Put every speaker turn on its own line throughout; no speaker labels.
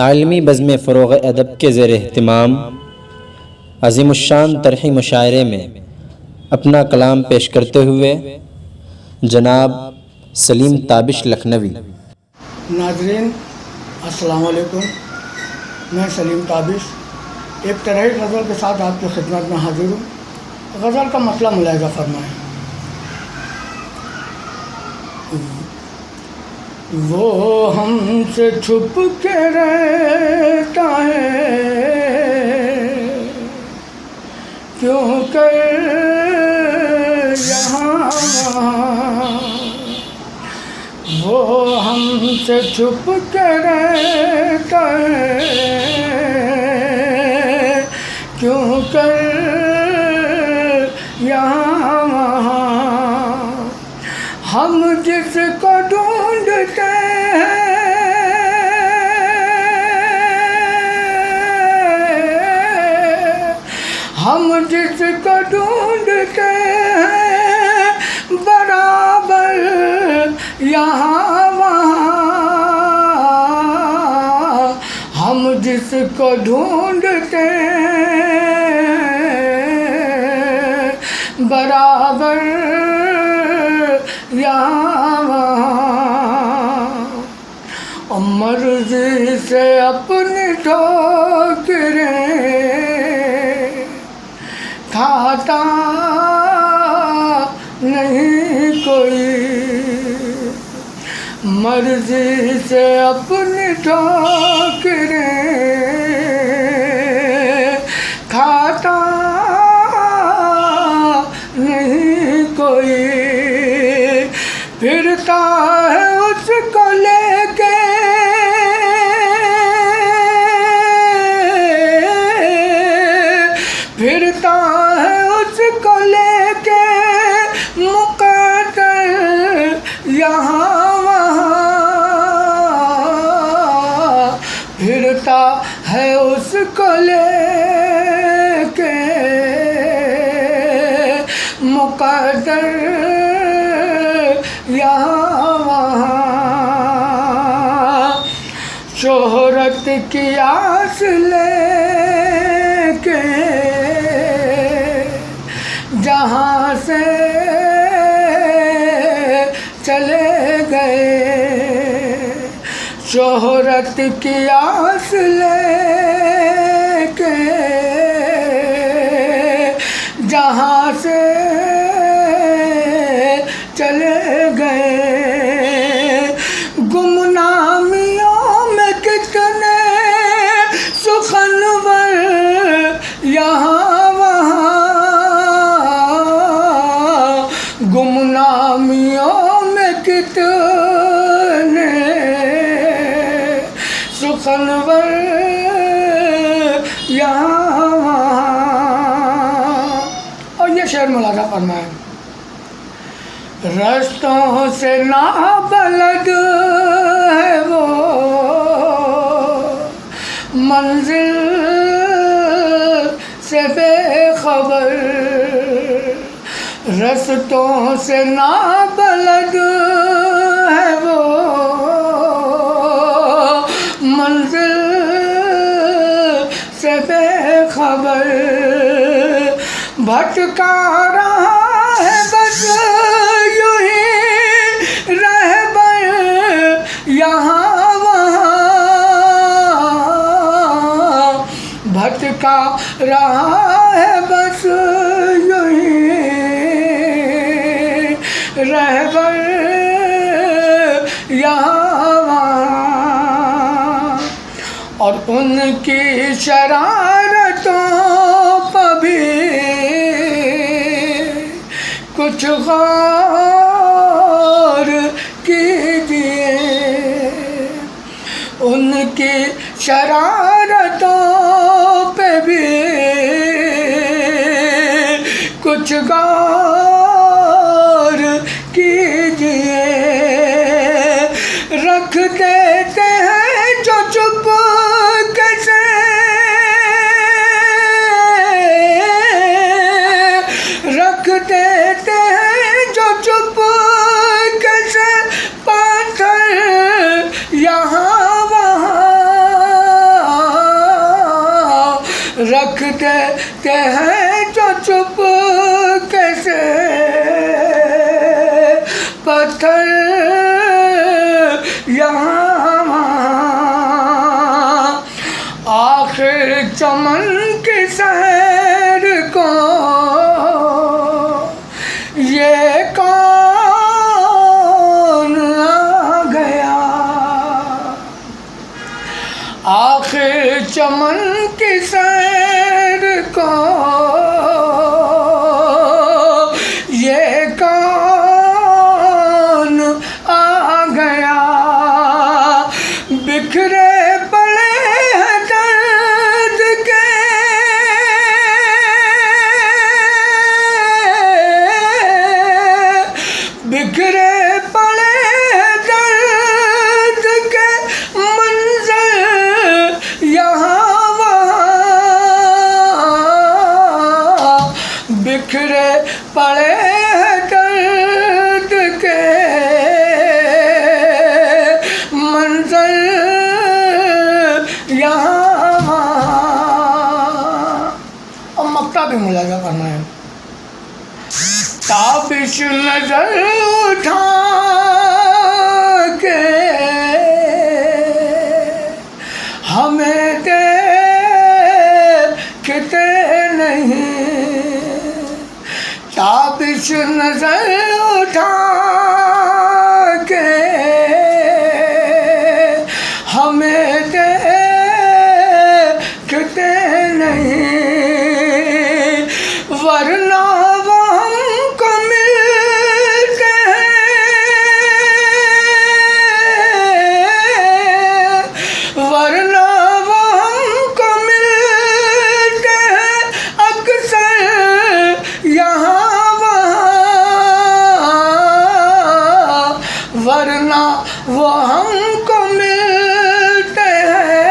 आलमी बज़्म फ़रोग़ अदब के ज़ेर एहतिमाम अज़ीमुश्शान तरही मुशायरे में अपना कलाम पेश करते हुए जनाब सलीम ताबिश लखनवी।
नाज़रीन अस्सलाम वालेकुम, मैं सलीम ताबिश एक तरह गज़ल के साथ आपकी खिदमत में हाजिर हूँ। गज़ल का मसला मुलाहिज़ा फरमाएं। वो हमसे छुप के रहता है क्यों कर यहाँ वहाँ, वो हमसे छुप के रहता है क्यों कर यहाँ वहाँ, हम जिसको ढूंढते हैं हम जिसको ढूंढते हैं बराबर यहाँ वहाँ, हम जिसको ढूंढते हैं बराबर यहाँ वहाँ, मर्ज़ी से अपनी ठोकरें खाता नहीं कोई, मर्ज़ी से अपनी ठोकरें खाता नहीं कोई, फिरता है उसको लेके फिरता है उसको लेके मुक़द्दर यहाँ वहाँ, फिरता है उसको लेके मुक़द्दर यहाँ वहाँ, शोहरत की आस लेके जहाँ से चले गए, शोहरत की आस लेके जहाँ से चले गए, गुमनामियों में कितने सुखनवर यहाँ वहाँ, गुमनामियों में कितने सुखनवर यहाँ वहाँ। और ये शेर मुलाज़ा फरमाएं। रास्तों से नाबलद है वो मंजिल से बेखबर, रास्तों से नाबलद है वो मंजिल से बेखबर, भटका रहा है बस यूं ही रहबर यहाँ वहाँ, भटका रहा है बस यूं ही रहबर यहाँ वहाँ, और उनकी शरारतों पर भी कुछ गौर कीजिए, उनकी शरारतों पे भी कुछ गौर कीजिए, रख देते हैं जो चुप कैसे रख देते हैं जो चुप कैसे पाथर यहाँ वहाँ, रख देते हैं जो चुप कैसे पत्थर यहाँ वहाँ, आखिर चमन की सैर को ये कौन आ गया, आखिर चमन की सैर को ये कौन आ गया। बिखरे पड़े हैं दर्द के बिखरे पड़े हैं दर्द के मंजर यहाँ वहाँ, बिखरे पड़े हैं दर्द के मंजर यहाँ वहाँ। अब मक्ता भी मुलाजा करना है। ताबिश नजर उठा के हमें देखते नहीं, ताबिश नजर उठा के हमें देखते नहीं, वरना वो हमको मिलते हैं, वरना वो हमको मिलते हैं अक्सर यहाँ वहाँ, वरना वो हमको मिलते हैं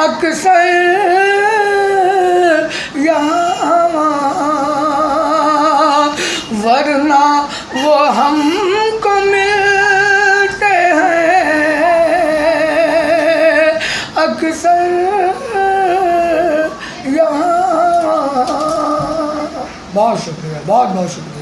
अक्सर यहाँ वहाँ, वरना वो हमको मिलते हैं अक्सर यहाँ। बहुत शुक्रिया, बहुत बहुत शुक्रिया।